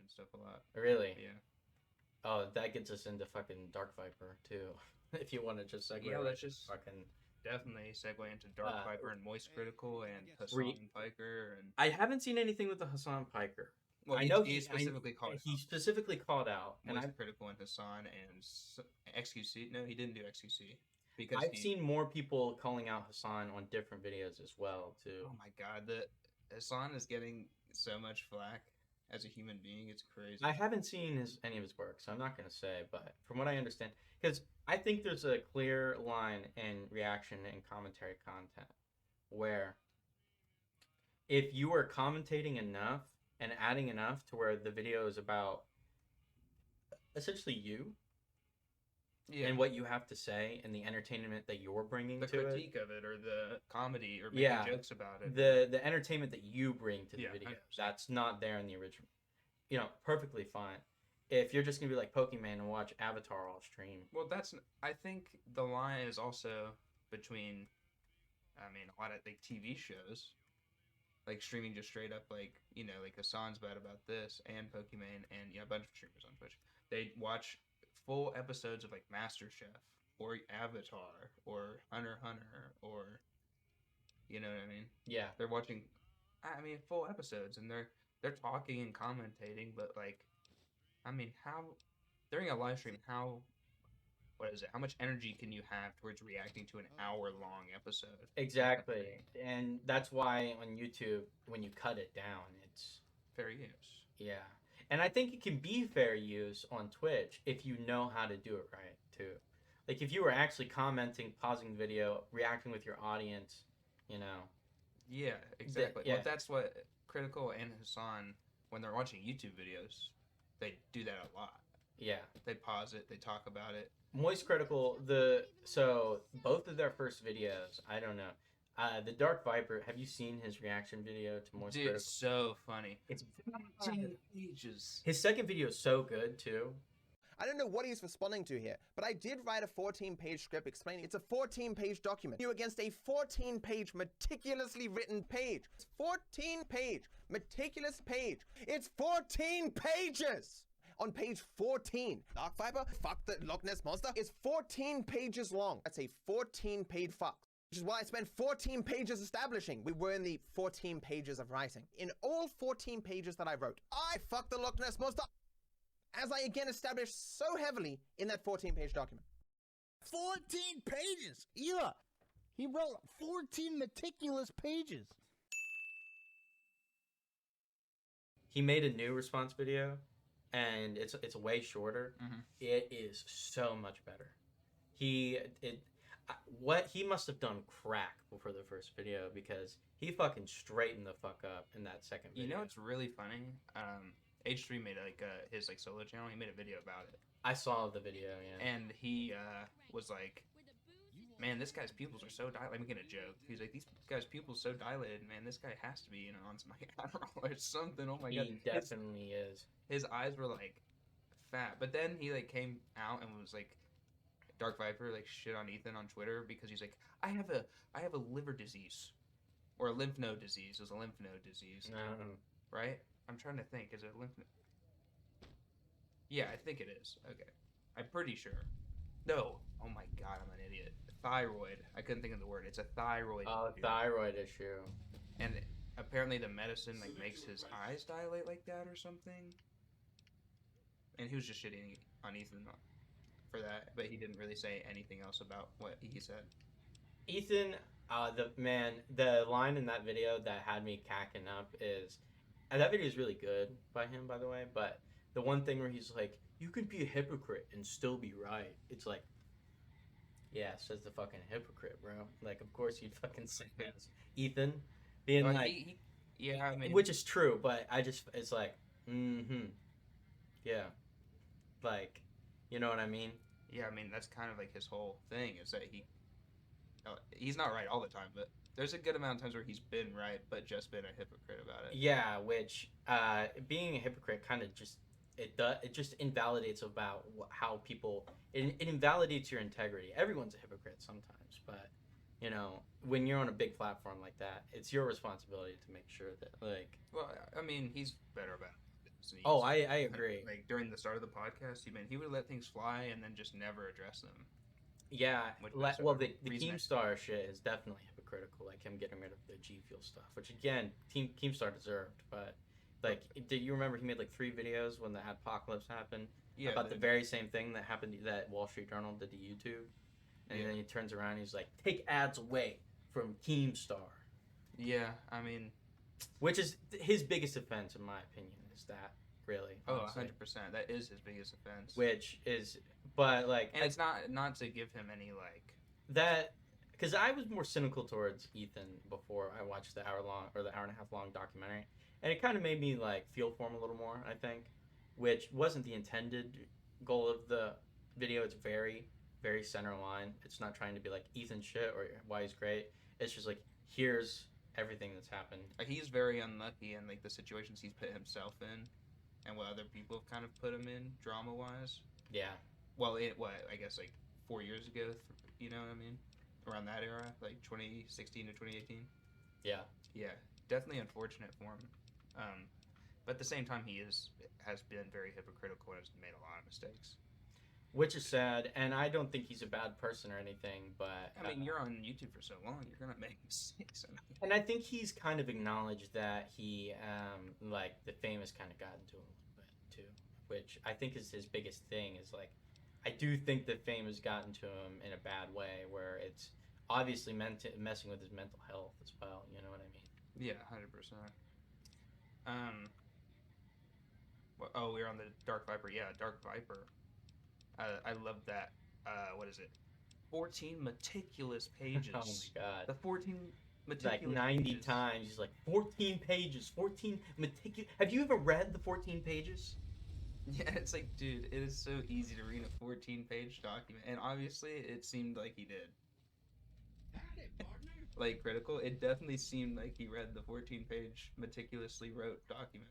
and stuff a lot. Really? Yeah. Oh, that gets us into fucking DarkViper too. If you want to just segue Yeah, right let's to just fucking definitely segue into Dark uh, Viper and Moist Critical and re- Hassan Piker and I haven't seen anything with the Hassan Piker. well, I know he specifically called it he out. specifically called out, and Moist Critical and Hassan and XQC. No, he didn't do XQC because I've he. seen more people calling out Hassan on different videos as well too. Oh my god, the Hassan is getting so much flack as a human being. It's crazy. I haven't seen any of his work, so I'm not going to say. But from what I understand, because I think there's a clear line in reaction and commentary content where if you are commentating enough and adding enough to where the video is about essentially you Yeah. and what you have to say and the entertainment that you're bringing The to it. critique of it or the comedy or making jokes about it. The entertainment that you bring to the Yeah, video 100%. that's not there in the original. You know, perfectly fine. If you're just gonna be like Pokemon and watch Avatar all stream. Well, I think the line is also between, I mean, a lot of like TV shows, like streaming just straight up, like like Hassan's bad about this and Pokemon and a bunch of streamers on Twitch. They watch full episodes of like MasterChef or Avatar or Hunter x Hunter or you know what I mean? Yeah. They're watching, I mean, full episodes and they're talking and commentating, but like, I mean, how during a live stream, how what is it? How much energy can you have towards reacting to an hour-long episode? Exactly. And that's why on YouTube, when you cut it down, it's Fair use. yeah. And I think it can be fair use on Twitch if you know how to do it right too. Like if you were actually commenting, pausing the video, reacting with your audience, you know. Yeah, exactly. Yeah. Well, that's what Critical and Hassan, when they're watching YouTube videos, they do that a lot. Yeah. They pause it, they talk about it. Moist Critical, so both of their first videos, I don't know. The Dark Viper, have you seen his reaction video to Moist Dude, Critical? it's so funny. It's 15 pages. His second video is so good too. I don't know what he's responding to here, but I did write a 14-page script explaining it's a 14-page document. You against a 14-page meticulously written page. It's 14-page meticulous page. It's 14 pages. On page 14, DarkViper, fuck the Loch Ness Monster, is 14 pages long. That's a 14-page fuck. Which is what I spent 14 pages establishing. We were in the 14 pages of writing. In all 14 pages that I wrote, I fucked the Loch Ness Monster, as I again established so heavily in that 14-page document. 14 pages! Yeah! He wrote 14 meticulous pages. He made a new response video, and it's way shorter. Mhm. It is so much better. What he must have done crack before the first video because he fucking straightened the fuck up in that second video. You know what's really funny? H3 made like his like solo channel. He made a video about it, I saw the video, yeah. and he was like, "Man, this guy's pupils are so dilated." I'm making a joke. He's like, "These guys' pupils so dilated. Man, this guy has to be on some like Adderall or something." Oh my god, He definitely is. his eyes were like fat. But then he like came out and was like, Dark Viper like shit on Ethan on Twitter because he's like, I have a liver disease or a lymph node disease. It was a lymph node disease, right? I'm trying to think. Is it a lymph node? Yeah, I think it is. Okay, I'm pretty sure. No. Oh my god, I'm an idiot. Thyroid. I couldn't think of the word. It's a thyroid. Issue. Thyroid issue. And apparently the medicine like makes his eyes dilate like that or something. And he was just shitting on Ethan for that, but he didn't really say anything else about what he said. Ethan, the line in that video that had me cacking up is, and that video is really good by him, by the way, but the one thing where he's like, you can be a hypocrite and still be right. It's like, yeah, says the fucking hypocrite, bro. Like, of course you'd fucking say this. Ethan, being Well, like, yeah, I mean, which is true, but it's like, yeah. Like, you know what I mean? yeah, I mean that's kind of like his whole thing is that he's not right all the time, but there's a good amount of times where he's been right, but just been a hypocrite about it. Yeah, which being a hypocrite kind of just it just invalidates about how people it invalidates your integrity. Everyone's a hypocrite sometimes, but you know when you're on a big platform like that, it's your responsibility to make sure that like. Well, I mean he's better about it. sneeze. Oh, I agree. Like during the start of the podcast, he would let things fly and then just never address them. Yeah, Which was well, a the reason I- Keemstar shit is definitely hypocritical. Like him getting rid of the G Fuel stuff, which again, Keemstar deserved. But like, did you remember he made like 3 videos when the apocalypse happened about the very same thing that happened that Wall Street Journal did to YouTube, and then he turns around and he's like, "Take ads away from Keemstar." Yeah, I mean, Which is his biggest offense, in my opinion, is that really. oh, Honestly. 100%. That is his biggest offense. Which is, but like, and it's not to give him any like that, because I was more cynical towards Ethan before I watched the hour and a half long documentary, and it kind of made me like feel for him a little more. I think, which wasn't the intended goal of the video. It's very, very center line. It's not trying to be like Ethan shit or why he's great. It's just like, here's everything that's happened. he's very unlucky in like the situations he's put himself in, and what other people have kind of put him in drama wise. Yeah. Well, I guess like 4 years ago, you know what I mean? Around that era, like 2016 to 2018. Yeah. Yeah, definitely unfortunate for him. But at the same time, has been very hypocritical and has made a lot of mistakes. Which is sad, and I don't think he's a bad person or anything, but... I mean, you're on YouTube for so long, you're going to make mistakes. And I think he's kind of acknowledged that he, like, the fame has kind of gotten to him a little bit, too. Which I think is his biggest thing, is, like, I do think that fame has gotten to him in a bad way, where it's obviously messing with his mental health as well, you know what I mean? Yeah, 100%. Oh, we're on the Dark Viper. Yeah, Dark Viper. I love that. What is it? 14 meticulous pages. Oh my god. The 14 meticulous Like 90 pages. times, he's like, 14 pages, 14 meticulous... Have you ever read the 14 pages? Yeah, it's like, dude, it is so easy to read a 14-page document. And obviously, it seemed like he did. Like, critical, it definitely seemed like he read the 14-page meticulously wrote document.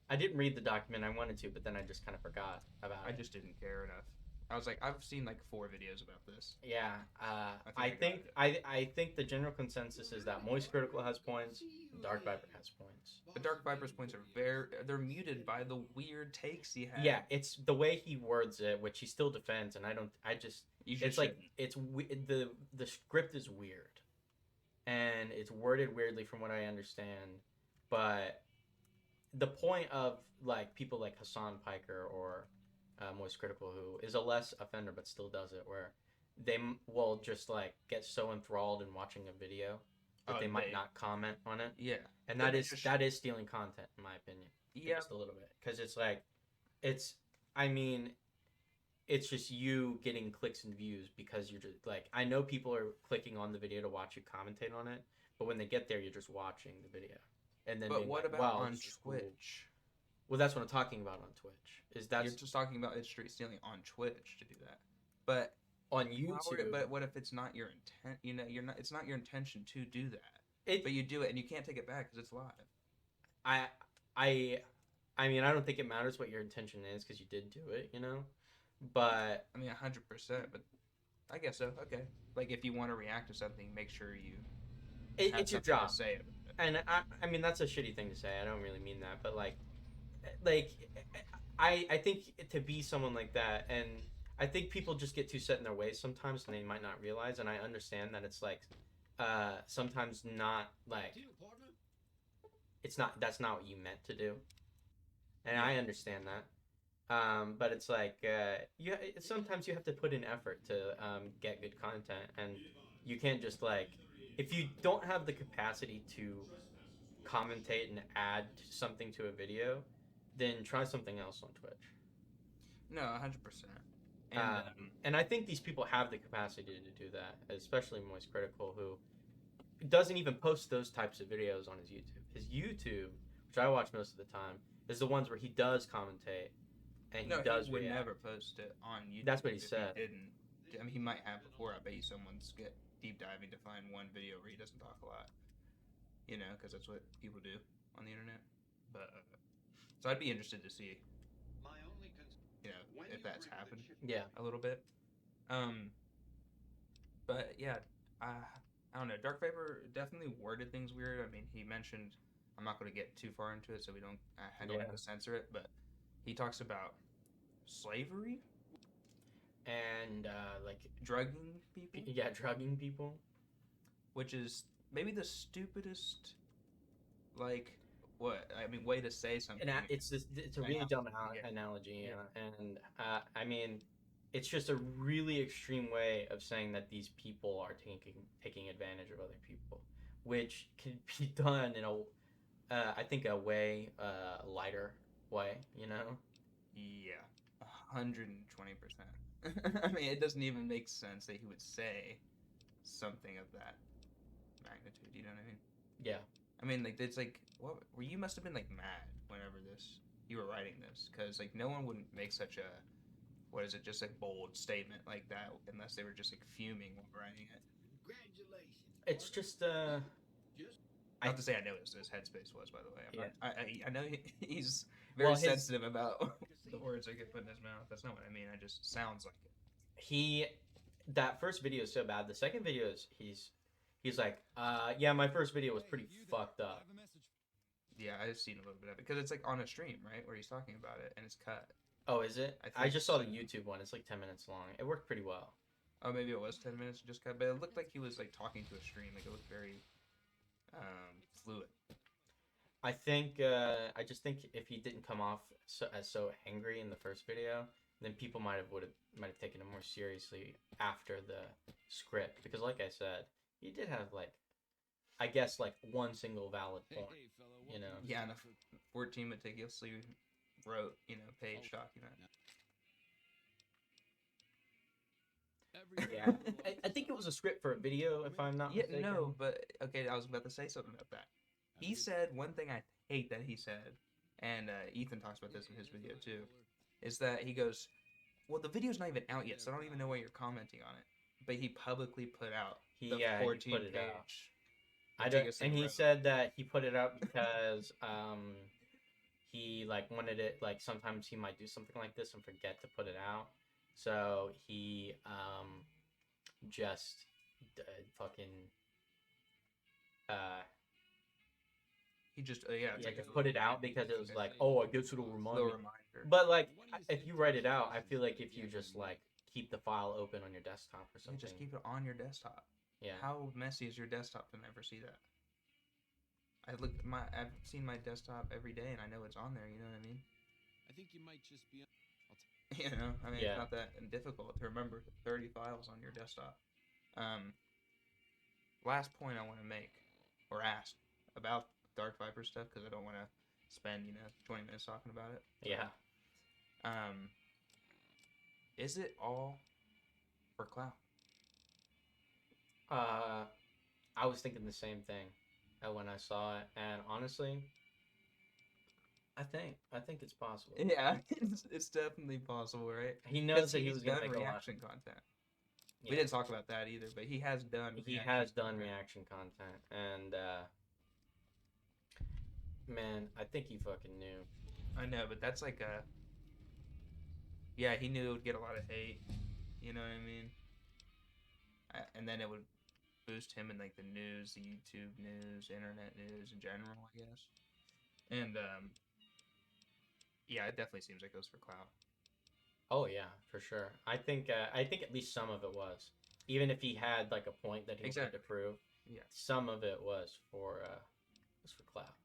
I didn't read the document, I wanted to, but then I just kind of forgot about I it. just didn't care enough. I was like, I've seen like 4 videos about this. Yeah, I think I think the general consensus is that Moist Critical has points, Dark Viper has points. But Dark Viper's points are they're muted by the weird takes he had. Yeah, it's the way he words it, which he still defends, and it's like, the script is weird. And it's worded weirdly from what I understand, but the point of, like, people like Hassan Piker or Moist Critical, who is a less offender but still does it, where they will just, like, get so enthralled in watching a video that they might not comment on it. Yeah. And But that is stealing content, in my opinion. Yeah. Just a little bit. Because it's like, it's just you getting clicks and views because you're just, like, I know people are clicking on the video to watch you commentate on it, but when they get there, you're just watching the video. And then But being what like, about wow, on this is cool. Twitch? Well, that's what I'm talking about on Twitch. You're just talking about it's straight stealing on Twitch to do that. But on how YouTube. but what if it's not your intent? You know, it's not your intention to do that. But you do it and you can't take it back because it's live. I mean, I don't think it matters what your intention is because you did do it, you know? But I mean, 100%. But I guess so. Okay. Like, if you want to react to something, make sure you. it's your something to job. say it. And I mean, that's a shitty thing to say. I don't really mean that. But, like I think to be someone like that, and I think people just get too set in their ways sometimes and they might not realize, and I understand that it's like, sometimes not, like, that's not what you meant to do. And I understand that. But it's like, sometimes you have to put in effort to get good content, and you can't just, like, if you don't have the capacity to commentate and add something to a video, then try something else on Twitch. No, 100%. And, and I think these people have the capacity to do that, especially Moist Critical, who doesn't even post those types of videos on his YouTube. His YouTube, which I watch most of the time, is the ones where he does commentate and he does would react. never post it on YouTube. That's what he if said. He didn't. I mean, he might have before. I bet you someone's get deep diving to find one video where he doesn't talk a lot. You know, because that's what people do on the internet. But so I'd be interested to see, you know, if that's happened. Yeah. A little bit. But yeah, I don't know. Dark Viper definitely worded things weird. I mean, he mentioned I'm not going to get too far into it, so I don't have to censor it. But he talks about slavery and like drugging people. Yeah, drugging people, which is maybe the stupidest, like, way to say something. and it's a really dumb analogy, and I mean, it's just a really extreme way of saying that these people are taking advantage of other people, which can be done in I think a way lighter way, you know? Yeah, 120%. I mean, it doesn't even make sense that he would say something of that magnitude. You know what I mean? Yeah. I mean, like, it's like, what? Well, you must have been like mad whenever you were writing this, because like no one would make such a, what is it, just a bold statement like that unless they were just like fuming while writing it. Congratulations. It's just Not to say I know what his headspace was, by the way. I know he's Well, very sensitive about the words that get put in his mouth. That's not what I mean. It just sounds like it. That first video is so bad. The second video is he's like, yeah, my first video was pretty fucked up. Yeah, I've seen a little bit of it because it's like on a stream, right, where he's talking about it and it's cut. Oh, is it? I just saw the YouTube one. It's like 10 minutes long. It worked pretty well. Oh, maybe it was 10 minutes just cut, but it looked like he was like talking to a stream. Like it looked very fluid. I just think if he didn't come off so angry in the first video, then people might have taken it more seriously after the script, because like I said, he did have like, I guess, like one single valid point, you know. Yeah, and a 14 meticulously wrote, page document. Yeah, I think it was a script for a video, if I'm not mistaken. No, but okay, I was about to say something about that. He said one thing I hate that he said, and Ethan talks about this in his video too, is that he goes, well, the video's not even out yet, so I don't even know why you're commenting on it. But he publicly put out the 14 page. And he said that he put it out because he like wanted it, like sometimes he might do something like this and forget to put it out, so he just fucking he just just put it out because it was like, oh, I guess it'll remind me. But like, if you write it out, I feel like if you just like keep the file open on your desktop or something, just keep it on your desktop. Yeah. How messy is your desktop to never see that? I've seen my desktop every day, and I know it's on there. You know what I mean? I think you might just be. It's not that difficult to remember 30 files on your desktop. Last point I want to make or ask about DarkViper stuff, because I don't want to spend 20 minutes talking about it. Yeah. Is it all for clout? I was thinking the same thing when I saw it, and honestly, I think it's possible. Yeah, it's definitely possible, right? He knows that he was done gonna make reaction content. Yeah. We didn't talk about that either, but he has done. Reaction content, and man, I think he fucking knew. I know, but that's like yeah, he knew it would get a lot of hate. You know what I mean? And then it would boost him in like the news, the YouTube news, internet news in general, I guess. And yeah, it definitely seems like it was for clout. Oh yeah, for sure. I think at least some of it was, even if he had like a point that he wanted to prove. Yeah, some of it was for clout.